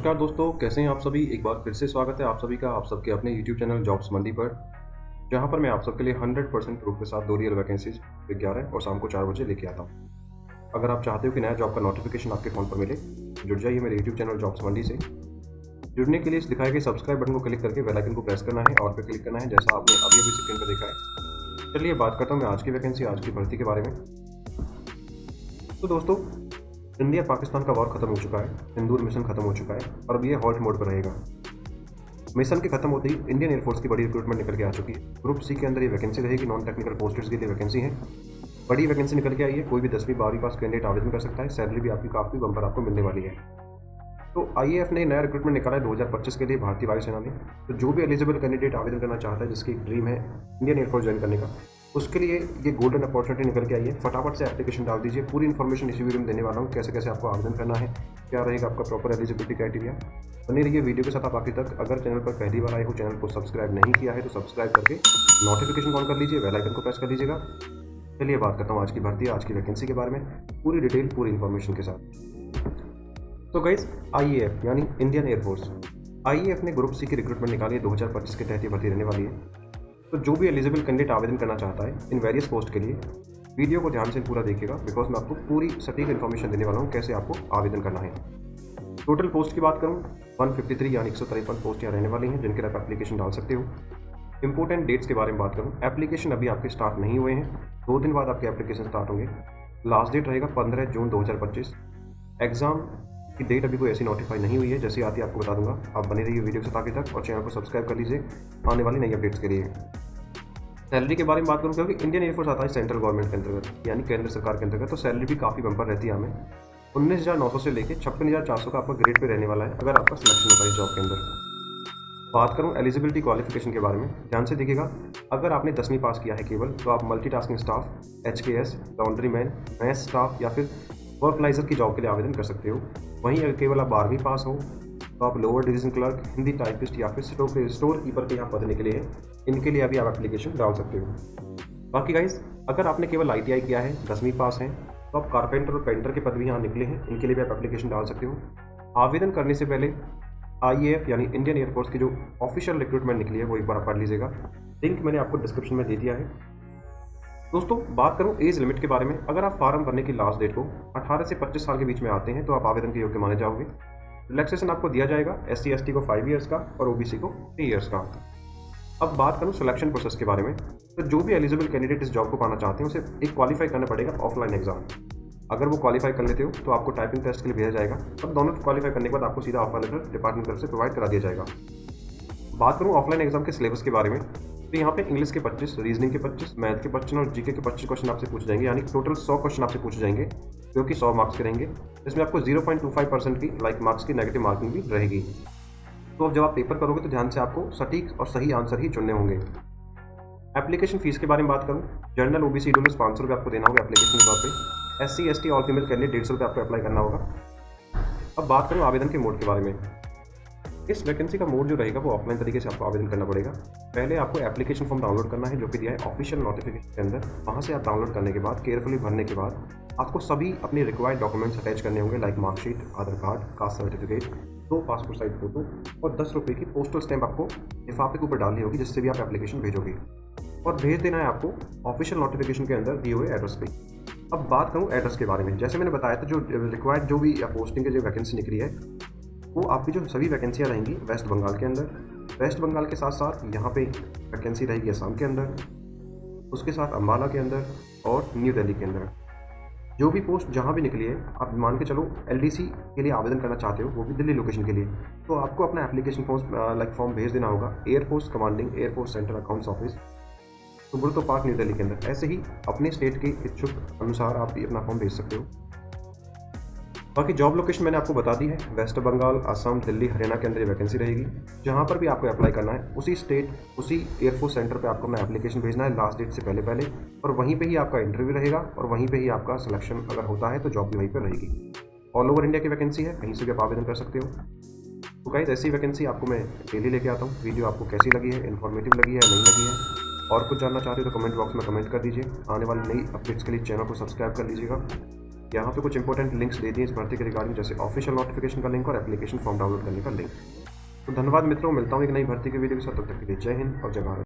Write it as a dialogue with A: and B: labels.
A: नमस्कार दोस्तों, कैसे हैं आप सभी। एक बार फिर से स्वागत है आप सभी का आप सबके अपने यूट्यूब चैनल जॉब्स मंडी पर, जहां पर मैं आप सबके लिए 100% प्रूफ के साथ 2 रियल वैकेंसीज 11 और शाम को 4 बजे लेके आता हूं। अगर आप चाहते हो कि नया जॉब का नोटिफिकेशन आपके फ़ोन पर मिले, जुड़ जाइए मेरे यूट्यूब चैनल जॉब्स मंडी से। जुड़ने के लिए इस दिखाए गए सब्सक्राइब बटन को क्लिक करके बेल आइकन को प्रेस करना है और पे क्लिक करना है, जैसा आपने अभी अभी स्क्रीन पर देखा है। चलिए बात करता हूँ मैं आज की वैकेंसी, आज की भर्ती के बारे में। तो दोस्तों, इंडिया पाकिस्तान का वॉर खत्म हो चुका है, सिंदूर मिशन खत्म हो चुका है और अब ये हॉल्ट मोड पर रहेगा। मिशन के खत्म होते ही इंडियन एयरफोर्स की बड़ी रिक्रूटमेंट निकल के आ चुकी है। ग्रुप सी के अंदर ये वैकेंसी रहेगी, नॉन टेक्निकल पोस्ट्स के लिए वैकेंसी है। बड़ी वैकेंसी निकल के आई है, कोई भी 10वीं 12वीं पास कैंडिडेट आवेदन कर सकता है। सैलरी भी आपकी काफ़ी बम्पर आपको मिलने वाली है। तो आईएएफ ने नया रिक्रूटमेंट निकाला है 2025 के लिए भारतीय वायुसेना में। तो जो भी एलिजिबल कैंडिडेट आवेदन करना चाहता है, जिसकी एक ड्रीम है इंडियन एयरफोर्स ज्वाइन करने का, उसके लिए ये गोल्डन अपॉर्चुनिटी निकल के आई है। फटाफट से एप्लीकेशन डाल दीजिए। पूरी इन्फॉर्मेशन इसी वीडियो में देने वाला हूँ, कैसे कैसे आपको आवेदन करना है, क्या रहेगा आपका प्रॉपर एलिजिबिलिटी क्राइटेरिया। बने रहिए वीडियो के साथ आप आखिर तक। अगर चैनल पर पहली बार आए हो, चैनल को सब्सक्राइब नहीं किया है तो सब्सक्राइब करके नोटिफिकेशन ऑन कर लीजिए, बेल आइकन को प्रेस कर लीजिएगा। चलिए बात करता हूँ आज की भर्ती, आज की वैकेंसी के बारे में, पूरी डिटेल पूरी इन्फॉर्मेशन के साथ। तो गाइस, आईएएफ यानी इंडियन एयरफोर्स, आईएएफ ने ग्रुप सी की रिक्रूटमेंट निकाली है। 2025 के तहत ये भर्ती रहने वाली है। तो जो भी एलिजिबल कैंडिडेट आवेदन करना चाहता है इन वेरियस पोस्ट के लिए, वीडियो को ध्यान से पूरा देखिएगा, बिकॉज मैं आपको पूरी सटीक इन्फॉर्मेशन देने वाला हूँ कैसे आपको आवेदन करना है। टोटल पोस्ट की बात करूँ, 153 यानी 153 पोस्ट यहाँ रहने वाली हैं, जिनके लिए आप एप्लीकेशन डाल सकते हो। इंपॉर्टेंट डेट्स के बारे में बात करूँ, एप्लीकेशन अभी आपके स्टार्ट नहीं हुए हैं, 2 दिन बाद आपके एप्लीकेशन स्टार्ट होंगे। लास्ट डेट रहेगा 15 जून 2025। एग्जाम की डेट अभी कोई ऐसी नोटिफाई नहीं हुई है, जैसी आती है आपको बता दूंगा। आप बने रहिए वीडियो के साथ आगे तक और चैनल को सब्सक्राइब कर लीजिए आने वाली नई अपडेट्स के लिए। सैलरी के बारे में बात करूँ, क्योंकि इंडियन एयरफोर्स आता है सेंट्रल गवर्नमेंट के अंतर्गत, यानी केंद्र सरकार के अंतर्गत, तो सैलरी भी काफ़ी बम्पर रहती है हमें। 19,900 से लेकर 56,400 का आपका ग्रेड पे रहने वाला है, अगर आपका सिलेक्शन होता है इस जॉब के अंदर। बात करूँ एलिजिबिलिटी क्वालिफिकेशन के बारे में, ध्यान से देखिएगा। अगर आपने 10वीं पास किया है केवल, तो आप multitasking staff, HKS, laundry man, mess staff या फिर वर्कलाइजर की जॉब के लिए आवेदन कर सकते हो। वहीं अगर केवल आप 12वीं पास हो, तो आप lower division clerk, Hindi typist या फिर स्टोर कीपर के यहाँ पढ़ने के लिए, इनके लिए अभी आप एप्लीकेशन डाल सकते हो। बाकी गाइस, अगर आपने केवल ITI किया है, 10वीं पास हैं, तो आप कारपेंटर और पेंटर के पद भी यहाँ निकले हैं, इनके लिए भी आप एप्लीकेशन डाल सकते हो। आवेदन करने से पहले IAF यानी इंडियन एयरफोर्स की जो ऑफिशियल रिक्रूटमेंट निकली है वो एक बार आप पढ़ लीजिएगा। लिंक मैंने आपको डिस्क्रिप्शन में दे दिया है। दोस्तों, बात करूं एज लिमिट के बारे में, अगर आप फार्म भरने की लास्ट डेट को 18 से 25 साल के बीच में आते हैं, तो आप आवेदन के योग्य माने जाओगे। रिलैक्सेशन आपको दिया जाएगा, SC/ST को 5 ईयर्स का और OBC को 3 ईयर्स का। अब बात करूं सिलेक्शन प्रोसेस के बारे में, तो जो भी एलिजिबल कैंडिडेट इस जॉब को पाना चाहते हैं, उसे एक क्वालिफाई करना पड़ेगा ऑफलाइन एग्जाम। अगर वो क्वालिफाई कर लेते हो तो आपको टाइपिंग टेस्ट के लिए भेजा जाएगा, और दोनों क्वालिफाई करने के बाद आपको सीधा ऑफर लेटर डिपार्टमेंट की तरफ से प्रोवाइड करा दिया जाएगा। बात करूं ऑफलाइन एग्जाम के सिलेबस के बारे में, तो यहाँ पे इंग्लिश के 25, रीजनिंग के 25, मैथ के 25 और GK के 25 क्वेश्चन आपसे पूछे जाएंगे, यानी टोटल 100 क्वेश्चन आपसे पूछे जाएंगे, जो कि 100 मार्क्स के रहेंगे। इसमें आपको 0.25% की लाइक मार्क्स की नेगेटिव मार्किंग भी रहेगी। तो अब जब आप पेपर करोगे तो ध्यान से आपको सटीक और सही आंसर ही चुनने होंगे। एप्लीकेशन फीस के बारे में बात करूँ, जनरल OBC डोलर्स 500 रुपये आपको देना होगा एप्लीकेशन के तौर पर। SC/ST ऑल फीमेल कैंडिडेट 150 रुपये आपको अप्लाई करना होगा। अब बात करूँ आवेदन के मोड के बारे में, इस वैकेंसी का मोड जो रहेगा वो ऑफलाइन तरीके से आपको आवेदन करना पड़ेगा। पहले आपको एप्लीकेशन फॉर्म डाउनलोड करना है, जो कि दिया है ऑफिशियल नोटिफिकेशन के अंदर। वहाँ से आप डाउनलोड करने के बाद, केयरफुली भरने के बाद, आपको सभी अपने रिक्वायर्ड डॉक्यूमेंट्स अटैच करने होंगे, like marksheet, Aadhaar card, caste certificate, 2 passport size photo और 10 रुपये की पोस्टल स्टैंप आपको लिफाफे के ऊपर डालनी होगी, जिससे भी आप एप्लीकेशन भेजोगे, और भेज देना है आपको ऑफिशियल नोटिफिकेशन के अंदर दिए हुए एड्रेस पे। अब बात करूँ एड्रेस के बारे में, जैसे मैंने बताया था, जो रिक्वायर्ड जो भी पोस्टिंग की जो वैकेंसी निकली है, वो आपकी जो सभी वैकेंसियाँ रहेंगी वेस्ट बंगाल के अंदर। वेस्ट बंगाल के साथ साथ यहाँ पे वैकेंसी रहेगी असम के अंदर, उसके साथ अम्बाला के अंदर और न्यू दिल्ली के अंदर। जो भी पोस्ट जहाँ भी निकली है, आप मान के चलो LDC के लिए आवेदन करना चाहते हो, वो भी दिल्ली लोकेशन के लिए, तो आपको अपना एप्लीकेशन फॉर्म भेज देना होगा air force commanding air force centre accounts office, Subroto park, New Delhi के अंदर। ऐसे ही अपने स्टेट के इच्छुक अनुसार आप अपना फॉर्म भेज सकते हो। बाकी जॉब लोकेशन मैंने आपको बता दी है, वेस्ट बंगाल, असम, दिल्ली, हरियाणा के अंदर ये वैकेंसी रहेगी। जहाँ पर भी आपको अप्लाई करना है, उसी स्टेट, उसी एयरफोर्स सेंटर पे आपको अपना एप्लीकेशन भेजना है लास्ट डेट से पहले पहले, और वहीं पे ही आपका इंटरव्यू रहेगा, और वहीं पे ही आपका सिलेक्शन अगर होता है तो जॉब भी वहीं पर रहेगी। ऑल ओवर इंडिया की वैकेंसी है, कहीं से भी आप आवेदन कर सकते हो। तो गाइस, ऐसी वैकेंसी आपको मैं डेली लेके आता हूँ। वीडियो आपको कैसी लगी है, इन्फॉर्मेटिव लगी है, नहीं लगी है, और कुछ जानना चाहते हो तो कमेंट बॉक्स में कमेंट कर दीजिए। आने वाली नई अपडेट्स के लिए चैनल को सब्सक्राइब कर लीजिएगा। यहाँ पे कुछ इंपॉर्टेंट लिंक्स दे दिए इस भर्ती के रिगार्डिंग, जैसे ऑफिशियल नोटिफिकेशन का लिंक और एप्लीकेशन फॉर्म डाउनलोड करने का लिंक। तो धन्यवाद मित्रों, मिलता हूँ एक नई भर्ती की वीडियो के साथ, तब तक के लिए जय हिंद और जय भारत।